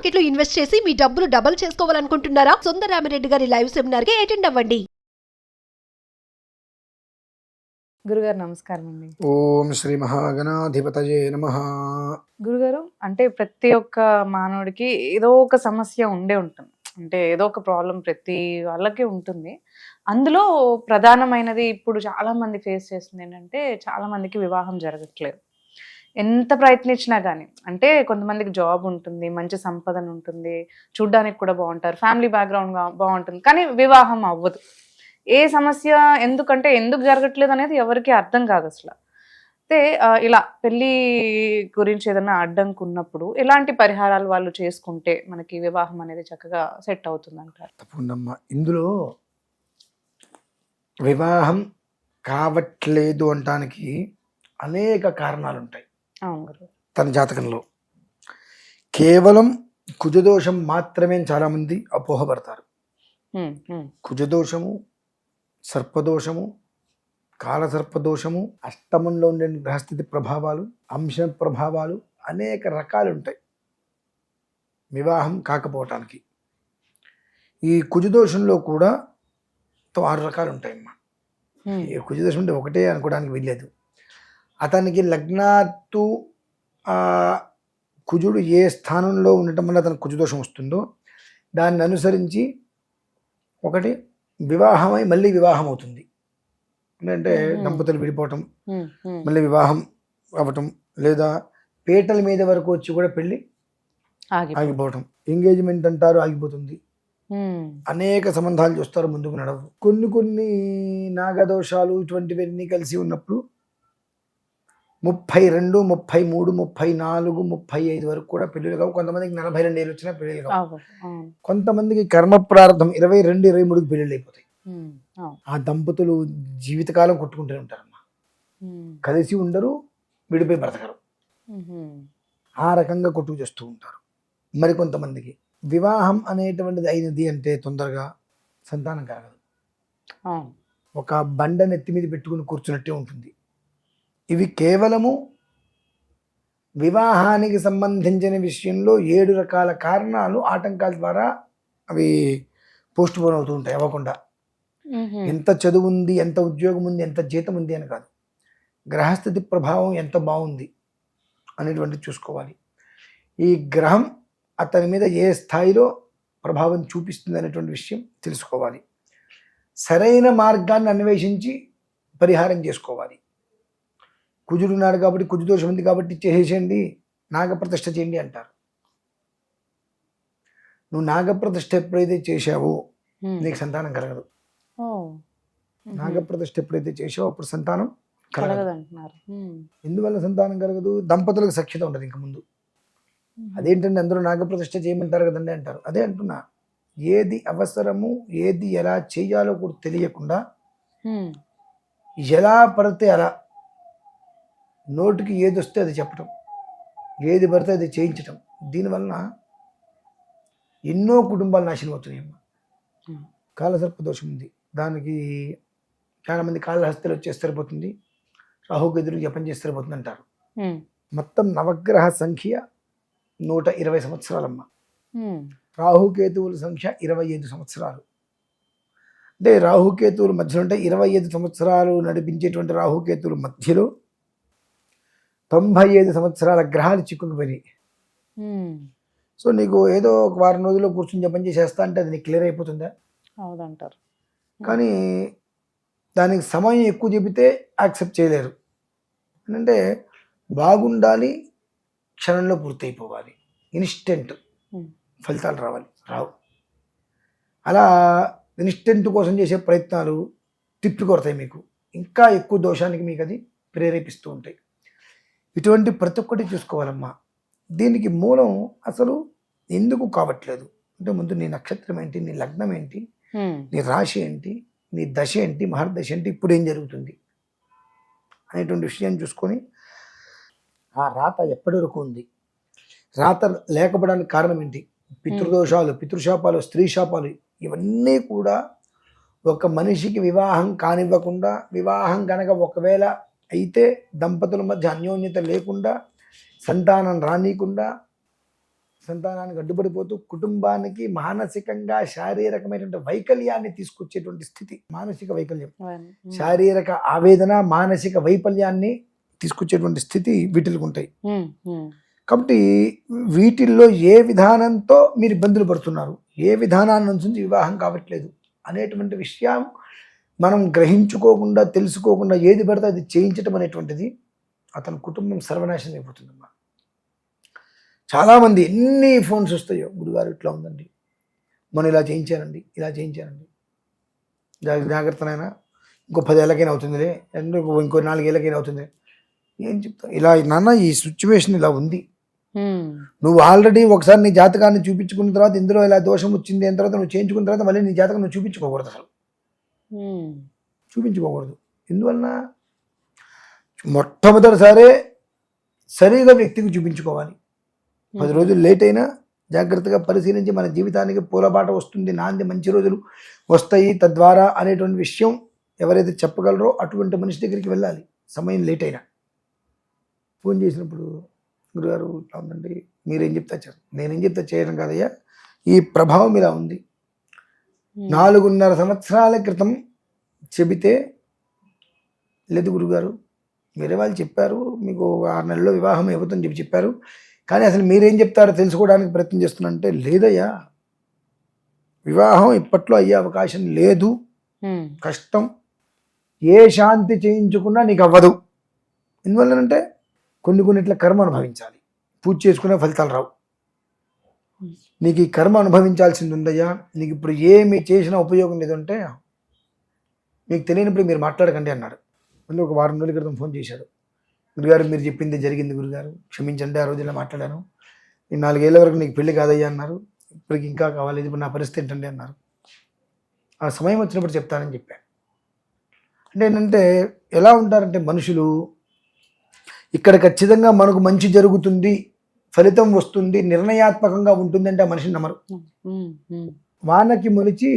Market లో invest చేసి మీ డబ్బులు డబుల్ చేసుకోవాలనుకుంటున్నారా? సుందరరామిరెడ్డి గారి లైవ్ సెమినార్ కి అటెండ్ అవ్వండి. గురుగారు నమస్కారం అండి. ఓం శ్రీ మహాగణాధిపతయే నమః. గురుగారు, అంటే ప్రతి ఒక్క మానవుడికి ఏదో ఒక సమస్య ఉండే ఉంటుంది. అంటే ఏదో ఒక ప్రాబ్లం ప్రతి వాళ్ళకి ఉంటుంది. అందులో ప్రధానమైనది ఇప్పుడు చాలా మంది ఫేస్ చేస్తుంది ఏంటంటే, చాలా మందికి వివాహం జరగట్లేదు. ఎంత ప్రయత్నించినా కానీ, అంటే కొంతమందికి జాబ్ ఉంటుంది, మంచి సంపదన ఉంటుంది, చూడ్డానికి కూడా బాగుంటారు, ఫ్యామిలీ బ్యాక్గ్రౌండ్ బాగుంటుంది, కానీ వివాహం అవ్వదు. ఏ సమస్య ఎందుకు జరగట్లేదు అనేది ఎవరికి అర్థం కాదు అసలు. అయితే ఇలా పెళ్ళి గురించి ఏదైనా అడ్డంకి ఉన్నప్పుడు ఎలాంటి పరిహారాలు వాళ్ళు చేసుకుంటే మనకి వివాహం అనేది చక్కగా సెట్ అవుతుంది అంటారు? తప్పకుండా ఇందులో వివాహం కావట్లేదు అనటానికి అనేక కారణాలు ఉంటాయి. అవును గురువు. తన జాతకంలో కేవలం కుజదోషం మాత్రమే చాలామంది అపోహపడతారు. కుజదోషము, సర్పదోషము, కాలసర్పదోషము, అష్టమంలో ఉండే గ్రహస్థితి ప్రభావాలు, అంశ ప్రభావాలు అనేక రకాలు ఉంటాయి వివాహం కాకపోవటానికి. ఈ కుజదోషంలో కూడా 6 రకాలు ఉంటాయమ్మా. ఈ కుజదోషం అంటే ఒకటే అనుకోవడానికి వీల్లేదు. అతనికి లగ్నాత్తు కుజుడు ఏ స్థానంలో ఉండటం వల్ల అతనికి కుజదోషం వస్తుందో దాన్ని అనుసరించి ఒకటి వివాహమై మళ్ళీ వివాహం అవుతుంది. అంటే దంపతులు విడిపోవటం, మళ్ళీ వివాహం అవ్వటం, లేదా పీటల మీద వరకు వచ్చి కూడా పెళ్ళి ఆగిపోవటం, ఎంగేజ్మెంట్ అంటారు ఆగిపోతుంది. అనేక సంబంధాలు చూస్తారు, ముందుకు నడవు. కొన్ని నాగదోషాలు ఇటువంటివన్నీ కలిసి ఉన్నప్పుడు 32, 33, 34, 35 వరకు కూడా పెళ్ళిళ్ళు కావు. కొంతమందికి 42 ఏళ్ళు వచ్చినా పెళ్ళిళ్ళు కావు. కొంతమందికి కర్మ ప్రారంభం 22, 23కి పెళ్ళిళ్ళు అయిపోతాయి. ఆ దంపతులు జీవితకాలం కొట్టుకుంటూనే ఉంటారమ్మా. కలిసి ఉండరు, విడిపోయి బ్రతకరు. ఆ రకంగా కొట్టుకు చేస్తూ ఉంటారు. మరి కొంతమందికి వివాహం అనేటువంటిది అయినది అంటే తొందరగా సంతానం కలగదు. ఒక బండ నెత్తి మీద పెట్టుకుని కూర్చున్నట్టే ఉంటుంది. ఇవి కేవలము వివాహానికి సంబంధించిన విషయంలో 7 రకాల కారణాలు, ఆటంకాల ద్వారా అవి పోస్ట్ పోన్ అవుతూ ఉంటాయి అవ్వకుండా. ఎంత చదువు ఉంది, ఎంత ఉద్యోగం ఉంది, ఎంత జీతం ఉంది అని కాదు, గ్రహస్థితి ప్రభావం ఎంత బాగుంది అనేటువంటిది చూసుకోవాలి. ఈ గ్రహం అతని మీద ఏ స్థాయిలో ప్రభావం చూపిస్తుంది అనేటువంటి విషయం తెలుసుకోవాలి. సరైన మార్గాన్ని అన్వేషించి పరిహారం చేసుకోవాలి. కుజుడు ఉన్నాడు కాబట్టి, కుజుదోషం ఉంది కాబట్టి చేసేయండి, నాగప్రతిష్ఠ చేయండి అంటారు. నువ్వు నాగప్రతిష్ఠ ఎప్పుడైతే చేశావో నీకు సంతానం కలగదు. నాగప్రతిష్ఠ ఎప్పుడైతే చేసావో అప్పుడు సంతానం కలగదు. ఎందువల్ల సంతానం కలగదు? దంపతులకు సఖ్యత ఉండదు ఇంక ముందు. అదేంటంటే అందరూ నాగప్రతిష్ఠ చేయమంటారు కదండి అంటారు. అదే అంటున్నా, ఏది అవసరము, ఏది ఎలా చేయాలో కూడా తెలియకుండా ఎలా పడితే అలా నోటికి ఏది వస్తే అది చెప్పటం, ఏది పడితే అది చేయించటం, దీనివలన ఎన్నో కుటుంబాలు నాశనం అవుతున్నాయమ్మా. కాలసర్పదోషం ఉంది, దానికి చాలామంది కాళహస్తిలో వచ్చేస్తే సరిపోతుంది, రాహుకేతులకు జపం చేస్తే సరిపోతుంది అంటారు. మొత్తం నవగ్రహ సంఖ్య 120 సంవత్సరాలమ్మ. రాహుకేతువుల సంఖ్య 25 సంవత్సరాలు. అంటే రాహుకేతువుల మధ్యలో అంటే 25 సంవత్సరాలు నడిపించేటువంటి రాహుకేతువుల మధ్యలో 95 సంవత్సరాల గ్రహాలు చిక్కుకుపోయినాయి. సో నీకు ఏదో ఒక వారం రోజుల్లో కూర్చొని జపం చేసేస్తా అంటే అది నీకు క్లియర్ అయిపోతుందా? అవునంటారు. కానీ దానికి సమయం ఎక్కువ చెబితే యాక్సెప్ట్ చేయలేరు. అంటే బాగుండాలి, క్షణంలో పూర్తయిపోవాలి, ఇన్స్టెంట్ ఫలితాలు రావు. అలా ఇన్స్టెంట్ కోసం చేసే ప్రయత్నాలు తిప్పి కొడతాయి, మీకు ఇంకా ఎక్కువ దోషానికి మీకు అది ప్రేరేపిస్తూ ఉంటాయి. ఇటువంటి ప్రతి ఒక్కటి చూసుకోవాలమ్మా. దీనికి మూలం అసలు ఎందుకు కావట్లేదు అంటే, ముందు నీ నక్షత్రం ఏంటి, నీ లగ్నం ఏంటి, నీ రాశి ఏంటి, నీ దశ ఏంటి, మహర్దశ ఏంటి, ఇప్పుడు ఏం జరుగుతుంది అనేటువంటి విషయాన్ని చూసుకొని ఆ రాత ఎప్పటి వరకు ఉంది, రాత లేకపోవడానికి కారణం ఏంటి, పితృదోషాలు, పితృశాపాలు, స్త్రీ శాపాలు, ఇవన్నీ కూడా ఒక మనిషికి వివాహం కానివ్వకుండా, వివాహం కనుక ఒకవేళ అయితే దంపతుల మధ్య అన్యోన్యత లేకుండా, సంతానం రానీయకుండా, సంతానానికి అడ్డుపడిపోతూ కుటుంబానికి మానసికంగా శారీరకమైనటువంటి వైకల్యాన్ని తీసుకొచ్చేటువంటి స్థితి. మానసిక వైకల్యం, శారీరక ఆవేదన, మానసిక వైఫల్యాన్ని తీసుకొచ్చేటువంటి స్థితి వీటికి ఉంటాయి. కాబట్టి వీటిల్లో ఏ విధానంతో మీరు ఇబ్బందులు పడుతున్నారు, ఏ విధానాన్ని నుంచి వివాహం కావట్లేదు అనేటువంటి విషయం మనం గ్రహించుకోకుండా, తెలుసుకోకుండా ఏది పడితే అది చేయించడం అనేటువంటిది అతని కుటుంబం సర్వనాశనం అయిపోతుందమ్మా. చాలామంది ఎన్ని ఫోన్స్ వస్తాయో, గురుగారు ఇట్లా ఉందండి, మనం ఇలా చేయించానండి, ఇలా చేయించానండి, జాగ్రత్తనైనా ఇంకో 10 ఏళ్ళకైనా అవుతుందిలే, ఇంకో 4 ఏళ్ళకైనా అవుతుంది. ఏం చెప్తావు, ఇలా నాన్న ఈ సిచ్యువేషన్ ఇలా ఉంది, నువ్వు ఆల్రెడీ ఒకసారి నీ జాతకాన్ని చూపించుకున్న తర్వాత ఇందులో ఇలా దోషం వచ్చింది అయిన తర్వాత నువ్వు చేయించుకున్న తర్వాత మళ్ళీ నీ జాతకం నువ్వు చూపించుకోకూడదు, అసలు చూపించుకోకూడదు. ఎందువలన మొట్టమొదటిసారే సరిగా వ్యక్తికి చూపించుకోవాలి. 10 రోజులు లేట్ అయినా జాగ్రత్తగా పరిశీలించి మన జీవితానికి పూలబాట వస్తుంది, నాంది మంచి రోజులు వస్తాయి తద్వారా అనేటువంటి విషయం ఎవరైతే చెప్పగలరో అటువంటి మనిషి దగ్గరికి వెళ్ళాలి. సమయం లేట్ అయినా ఫోన్ చేసినప్పుడు, గురుగారు ఇట్లా ఉందండి, మీరేం చెప్తా చేయాలి, నేనేం చెప్తా చేయడం కాదయ్యా, ఈ ప్రభావం ఇలా ఉంది, 4.5 సంవత్సరాల క్రితం చెబితే లేదు గురుగారు, వేరే వాళ్ళు చెప్పారు మీకు 6 నెలల్లో వివాహం అయిపోతుందని చెప్పి చెప్పారు, కానీ అసలు మీరేం చెప్తారో తెలుసుకోవడానికి ప్రయత్నం చేస్తున్నానంటే, లేదయ్యా వివాహం ఇప్పట్లో అయ్యే అవకాశం లేదు, కష్టం, ఏ శాంతి చేయించుకున్నా నీకు అవ్వదు. ఎందువల్లనంటే కొన్ని ఇట్లా కర్మ అనుభవించాలి, పూజ చేసుకునే ఫలితాలు రావు. నీకు ఈ కర్మ అనుభవించాల్సింది ఉందయ్యా, నీకు ఇప్పుడు ఏమి చేసినా ఉపయోగం లేదంటే మీకు తెలియనప్పుడు మీరు మాట్లాడకండి అన్నాడు. మళ్ళీ ఒక 4 రోజుల క్రితం ఫోన్ చేశాడు, గురుగారు మీరు చెప్పింది జరిగింది గురుగారు, క్షమించండి, ఆ రోజు ఇలా మాట్లాడాను, ఈ 4 ఏళ్ళ వరకు నీకు పెళ్లి కాదయ్యా అన్నారు, ఇప్పటికి ఇంకా కావాలి, ఇప్పుడు నా పరిస్థితి ఏంటండి అన్నారు. ఆ సమయం వచ్చినప్పుడు చెప్తానని చెప్పాను. అంటే ఏంటంటే ఎలా ఉంటారంటే మనుషులు, ఇక్కడ ఖచ్చితంగా మనకు మంచి జరుగుతుంది, ఫలితం వస్తుంది, నిర్ణయాత్మకంగా ఉంటుంది అంటే ఆ మనిషిని నమ్మరు. వానకి మొలిచి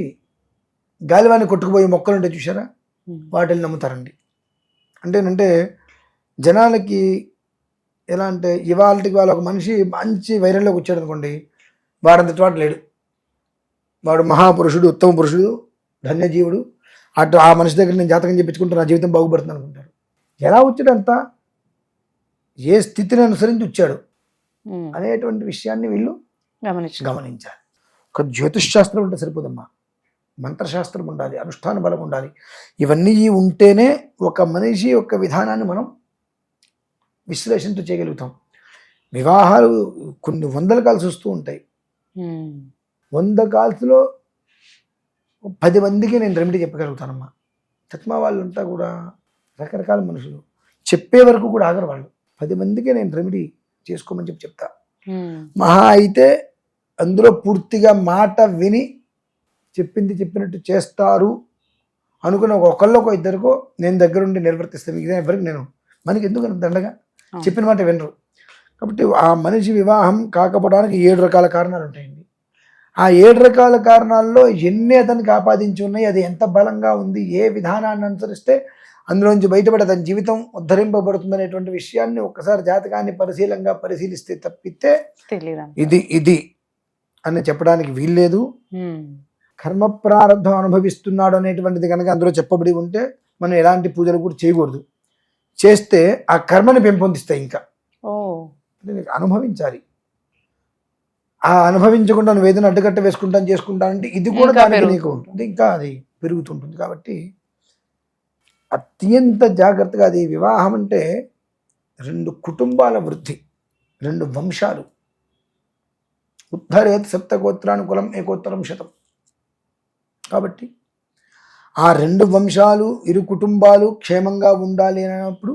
గాలివాన్ని కొట్టుకుపోయే మొక్కలు ఉంటే చూసారా, వాటిని నమ్ముతారండి. అంటే జనాలకి ఎలా అంటే ఇవాళకి వాళ్ళ ఒక మనిషి మంచి వైరల్లోకి వచ్చాడు అనుకోండి, వాడంతటి వాడు లేడు, వాడు మహాపురుషుడు, ఉత్తమ పురుషుడు, ధన్యజీవుడు, అటు ఆ మనిషి దగ్గర నేను జాతకం చెప్పించుకుంటే నా జీవితం బాగుపడుతుంది అనుకుంటారు. ఎలా వచ్చాడు అంతా, ఏ స్థితిని అనుసరించి వచ్చాడు అనేటువంటి విషయాన్ని వీళ్ళు గమనించాలి. ఒక జ్యోతిష్శాస్త్రం ఉంటే సరిపోదమ్మా, మంత్రశాస్త్రం ఉండాలి, అనుష్ఠాన బలం ఉండాలి. ఇవన్నీ ఉంటేనే ఒక మనిషి యొక్క విధానాన్ని మనం విశ్లేషణతో చేయగలుగుతాం. వివాహాలు కొన్ని 100 కాల్స్ వస్తూ ఉంటాయి, 100 కాల్స్లో 10 మందికి నేను రెమెడీ చెప్పగలుగుతానమ్మా. తత్మా వాళ్ళు అంతా కూడా రకరకాల మనుషులు, చెప్పే వరకు కూడా ఆగరు వాళ్ళు. 10 మందికి నేను రెమెడీ చేసుకోమని చెప్తా. మహా అయితే అందులో పూర్తిగా మాట విని చెప్పింది చెప్పినట్టు చేస్తారు అనుకున్న ఒకళ్ళకో ఇద్దరికో నేను దగ్గరుండి నిర్వర్తిస్తాను. మిగతా ఎవరికి నేను, మనకి ఎందుకు దండగా చెప్పిన మాట వినరు. కాబట్టి ఆ మనిషి వివాహం కాకపోవడానికి 7 రకాల కారణాలు ఉంటాయండి. ఆ 7 రకాల కారణాల్లో ఎన్ని అతనికి ఆపాదించి ఉన్నాయి, అది ఎంత బలంగా ఉంది, ఏ విధానాన్ని అనుసరిస్తే అందులోంచి బయటపడి అతని జీవితం ఉద్ధరింపబడుతుంది అనేటువంటి విషయాన్ని ఒక్కసారి జాతకాన్ని పరిశీలిస్తే తప్పితే ఇది అని చెప్పడానికి వీల్లేదు. కర్మ ప్రారంభం అనుభవిస్తున్నాడు అనేటువంటిది కనుక అందులో చెప్పబడి ఉంటే మనం ఎలాంటి పూజలు కూడా చేయకూడదు. చేస్తే ఆ కర్మని పెంపొందిస్తాయి. ఇంకా అనుభవించాలి. ఆ అనుభవించకుండా నువ్వు ఏదైనా అడ్డుకట్ట చేసుకుంటానంటే ఇది కూడా దానికి నీకు ఉంటుంది, ఇంకా అది పెరుగుతుంటుంది. కాబట్టి అత్యంత జాగ్రత్తగా, అది వివాహం అంటే 2 కుటుంబాల వృద్ధి, 2 వంశాలు. ఉద్ధరేత్ 7 గోత్రానుకులం ఏకోత్తరం శతం. కాబట్టి ఆ 2 వంశాలు, 2 కుటుంబాలు క్షేమంగా ఉండాలి అన్నప్పుడు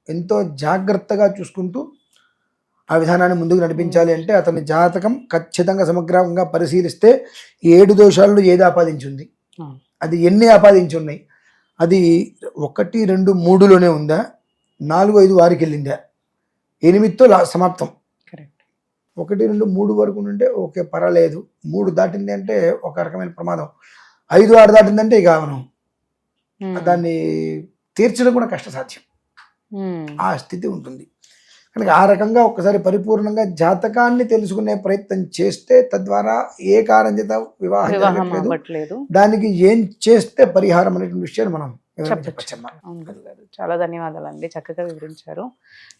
ఎంతో జాగ్రత్తగా చూసుకుంటూ ఆ విధానాన్ని ముందుకు నడిపించాలి. అంటే అతని జాతకం ఖచ్చితంగా సమగ్రంగా పరిశీలిస్తే 7 దోషాల్లో ఏది ఆపాదించింది, అది ఎన్ని ఆపాదించి ఉన్నాయి, అది 1, 2, 3లోనే ఉందా, 4, 5 వారికి వెళ్ళిందా, 8తో సమాప్తం. 1, 2, 3 వరకు ఉంటే ఓకే పర్వాలేదు, 3 దాటింది అంటే ఒక రకమైన ప్రమాదం, 5, 6 దాటిందంటే ఇక మనం దాన్ని తీర్చడం కూడా కష్టసాధ్యం, ఆ స్థితి ఉంటుంది. కనుక ఆ రకంగా ఒక్కసారి పరిపూర్ణంగా జాతకాన్ని తెలుసుకునే ప్రయత్నం చేస్తే తద్వారా ఏ కారణం చేత వివాహం వివాహం జరగట్లేదు, అవ్వట్లేదు. దానికి ఏం చేస్తే పరిహారం అనేటువంటి విషయాన్ని మనం వివరంగా చెప్పచ్చమ్మా. అవును గురుగారు, చాలా ధన్యవాదాలండి, చక్కగా వివరించారు.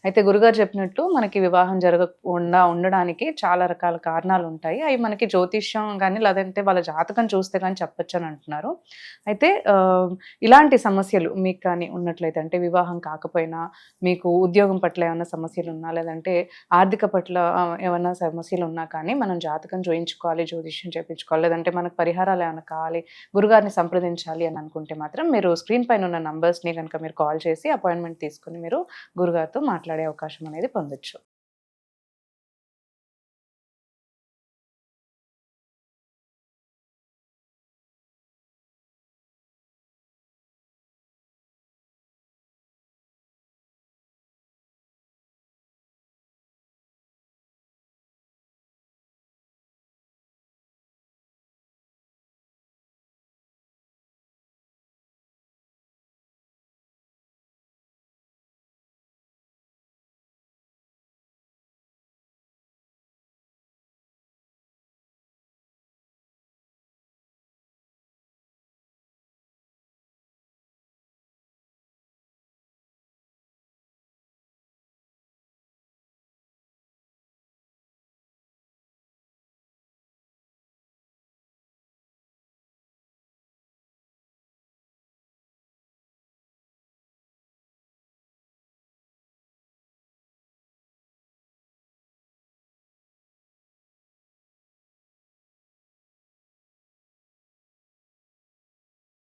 అయితే గురుగారు చెప్పినట్టు మనకి వివాహం జరగకుండా ఉండడానికి చాలా రకాల కారణాలు ఉంటాయి. అవి మనకి జ్యోతిష్యం కానీ లేదంటే వాళ్ళ జాతకం చూస్తే కానీ చెప్పొచ్చు అని అంటున్నారు. అయితే ఇలాంటి సమస్యలు మీకు కానీ ఉన్నట్లయితే, అంటే వివాహం కాకపోయినా మీకు ఉద్యోగం పట్ల ఏమైనా సమస్యలు ఉన్నా, లేదంటే ఆర్థిక పట్ల ఏమైనా సమస్యలు ఉన్నా కానీ మనం జాతకం చూయించుకోవాలి, జ్యోతిష్యం చేయించుకోవాలి, లేదంటే మనకు పరిహారాలు ఏమైనా కావాలి, గురుగారిని సంప్రదించాలి అని అనుకుంటే మాత్రం మీరు స్క్రీన్ పైన ఉన్న నంబర్స్ని కనుక మీరు కాల్ చేసి అపాయింట్మెంట్ తీసుకుని మీరు గురుగారితో మాట్లాడే అవకాశం అనేది పొందొచ్చు.